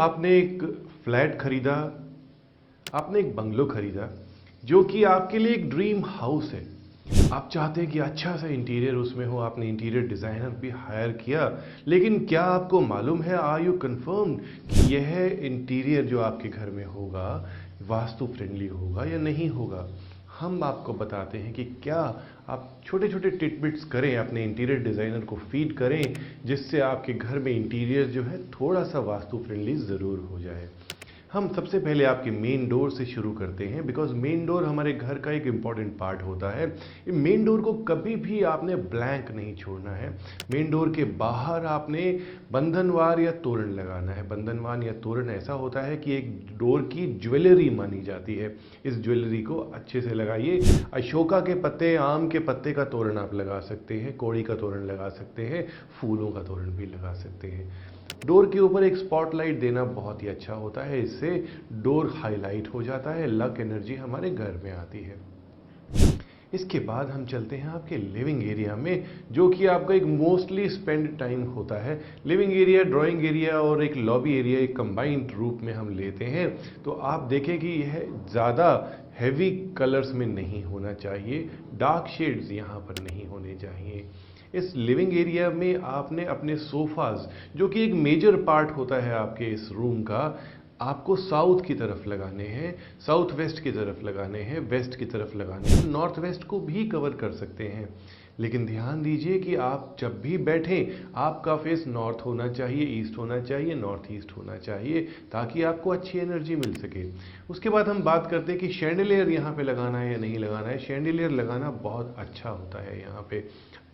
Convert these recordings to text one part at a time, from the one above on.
आपने एक फ्लैट खरीदा, आपने एक बंगलो खरीदा जो कि आपके लिए एक ड्रीम हाउस है। आप चाहते हैं कि अच्छा सा इंटीरियर उसमें हो, आपने इंटीरियर डिज़ाइनर भी हायर किया, लेकिन क्या आपको मालूम है, आर यू कन्फर्म्ड कि यह इंटीरियर जो आपके घर में होगा वास्तु फ्रेंडली होगा या नहीं होगा? हम आपको बताते हैं कि क्या आप छोटे छोटे टिटबिट्स करें, अपने इंटीरियर डिज़ाइनर को फीड करें, जिससे आपके घर में इंटीरियर जो है थोड़ा सा वास्तु फ्रेंडली ज़रूर हो जाए। हम सबसे पहले आपके मेन डोर से शुरू करते हैं, बिकॉज मेन डोर हमारे घर का एक इम्पॉर्टेंट पार्ट होता है। मेन डोर को कभी भी आपने ब्लैंक नहीं छोड़ना है। मेन डोर के बाहर आपने बंधनवार या तोरण लगाना है। बंधनवार या तोरण ऐसा होता है कि एक डोर की ज्वेलरी मानी जाती है। इस ज्वेलरी को अच्छे से लगाइए। अशोका के पत्ते, आम के पत्ते का तोरण आप लगा सकते हैं, कौड़ी का तोरण लगा सकते हैं, फूलों का तोरण भी लगा सकते हैं। डोर के ऊपर एक स्पॉटलाइट देना बहुत ही अच्छा होता है, इससे डोर हाईलाइट हो जाता है, लक एनर्जी हमारे घर में आती है। इसके बाद हम चलते हैं आपके लिविंग एरिया में, जो कि आपका एक मोस्टली स्पेंड टाइम होता है। लिविंग एरिया, ड्राइंग एरिया और एक लॉबी एरिया एक कंबाइंड रूप में हम लेते हैं। तो आप देखें कि यह ज़्यादा हैवी कलर्स में नहीं होना चाहिए, डार्क शेड्स यहाँ पर नहीं होने चाहिए। इस लिविंग एरिया में आपने अपने सोफाज, जो कि एक मेजर पार्ट होता है आपके इस रूम का, आपको साउथ की तरफ लगाने हैं, साउथ वेस्ट की तरफ लगाने हैं, वेस्ट की तरफ लगाने हैं, नॉर्थ वेस्ट को भी कवर कर सकते हैं। लेकिन ध्यान दीजिए कि आप जब भी बैठें, आपका फेस नॉर्थ होना चाहिए, ईस्ट होना चाहिए, नॉर्थ ईस्ट होना चाहिए, ताकि आपको अच्छी एनर्जी मिल सके। उसके बाद हम बात करते हैं कि शैंडिलियर यहाँ पे लगाना है या नहीं लगाना है। शैंडिलियर लगाना बहुत अच्छा होता है। यहाँ पे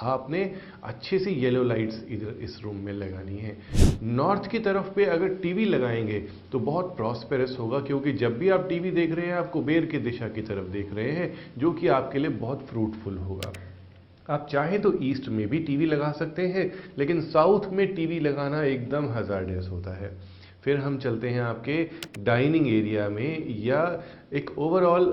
आपने अच्छे से येलो लाइट्स इधर इस रूम में लगानी है। नॉर्थ की तरफ पे अगर टीवी लगाएंगे तो बहुत प्रॉस्पेरस होगा, क्योंकि जब भी आप टीवी देख रहे हैं आप कुबेर की दिशा की तरफ देख रहे हैं, जो कि आपके लिए बहुत फ्रूटफुल होगा। आप चाहें तो ईस्ट में भी टीवी लगा सकते हैं, लेकिन साउथ में टीवी लगाना एकदम हजार्डस होता है। फिर हम चलते हैं आपके डाइनिंग एरिया में, या एक ओवरऑल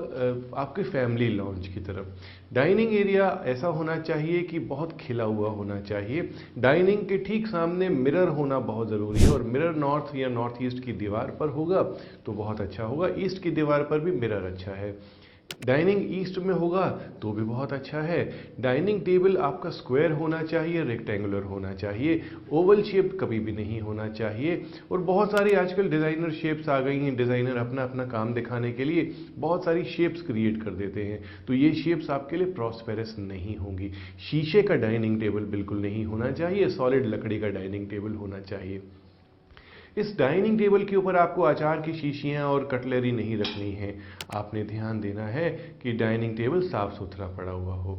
आपके फैमिली लॉन्ज की तरफ। डाइनिंग एरिया ऐसा होना चाहिए कि बहुत खिला हुआ होना चाहिए। डाइनिंग के ठीक सामने मिरर होना बहुत ज़रूरी है, और मिरर नॉर्थ या नॉर्थ ईस्ट की दीवार पर होगा तो बहुत अच्छा होगा। ईस्ट की दीवार पर भी मिरर अच्छा है। डाइनिंग ईस्ट में होगा तो भी बहुत अच्छा है। डाइनिंग टेबल आपका स्क्वायर होना चाहिए, रेक्टेंगुलर होना चाहिए, ओवल शेप कभी भी नहीं होना चाहिए। और बहुत सारी आजकल डिज़ाइनर शेप्स आ गई हैं, डिज़ाइनर अपना अपना काम दिखाने के लिए बहुत सारी शेप्स क्रिएट कर देते हैं, तो ये शेप्स आपके लिए प्रॉस्पेरस नहीं होंगी। शीशे का डाइनिंग टेबल बिल्कुल नहीं होना चाहिए, सॉलिड लकड़ी का डाइनिंग टेबल होना चाहिए। इस डाइनिंग टेबल के ऊपर आपको अचार की शीशियां और कटलरी नहीं रखनी है। आपने ध्यान देना है कि डाइनिंग टेबल साफ सुथरा पड़ा हुआ हो।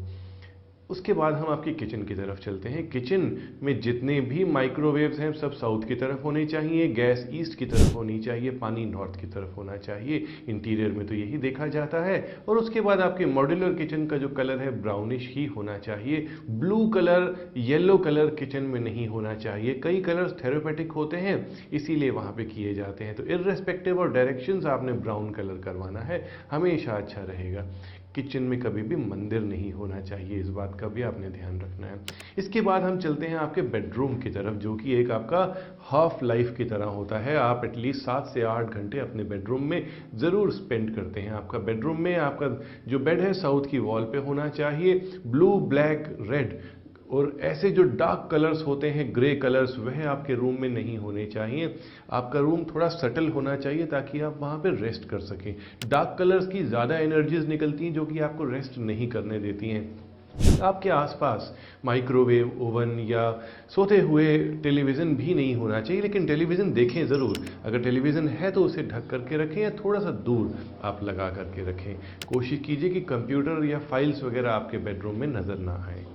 उसके बाद हम आपकी किचन की तरफ चलते हैं। किचन में जितने भी माइक्रोवेव्स हैं सब साउथ की तरफ होने चाहिए, गैस ईस्ट की तरफ होनी चाहिए, पानी नॉर्थ की तरफ होना चाहिए। इंटीरियर में तो यही देखा जाता है। और उसके बाद आपके मॉड्यूलर किचन का जो कलर है ब्राउनिश ही होना चाहिए। Blue colour, yellow colour kitchen में नहीं होना चाहिए। कई कलर्स थेरेपेटिक होते हैं, इसीलिए वहाँ पे किए जाते हैं। तो इर्रेस्पेक्टिव ऑफ डायरेक्शंस आपने ब्राउन कलर करवाना है, हमेशा अच्छा रहेगा। किचन में कभी भी मंदिर नहीं होना चाहिए, इस बात का भी आपने ध्यान रखना है। इसके बाद हम चलते हैं आपके बेडरूम की तरफ, जो कि एक आपका हाफ लाइफ की तरह होता है। आप एटलीस्ट 7 से 8 घंटे अपने बेडरूम में ज़रूर स्पेंड करते हैं। आपका बेडरूम में आपका जो बेड है साउथ की वॉल पे होना चाहिए। ब्लू, ब्लैक, रेड और ऐसे जो डार्क कलर्स होते हैं, ग्रे कलर्स, वह आपके रूम में नहीं होने चाहिए। आपका रूम थोड़ा सटल होना चाहिए ताकि आप वहाँ पे रेस्ट कर सकें। डार्क कलर्स की ज़्यादा एनर्जीज निकलती हैं जो कि आपको रेस्ट नहीं करने देती हैं। आपके आसपास माइक्रोवेव, ओवन या सोते हुए टेलीविज़न भी नहीं होना चाहिए, लेकिन टेलीविज़न देखें ज़रूर। अगर टेलीविज़न है तो उसे ढक करके रखें या थोड़ा सा दूर आप लगा करके रखें। कोशिश कीजिए कि कंप्यूटर या फाइल्स वगैरह आपके बेडरूम में नज़र ना आए।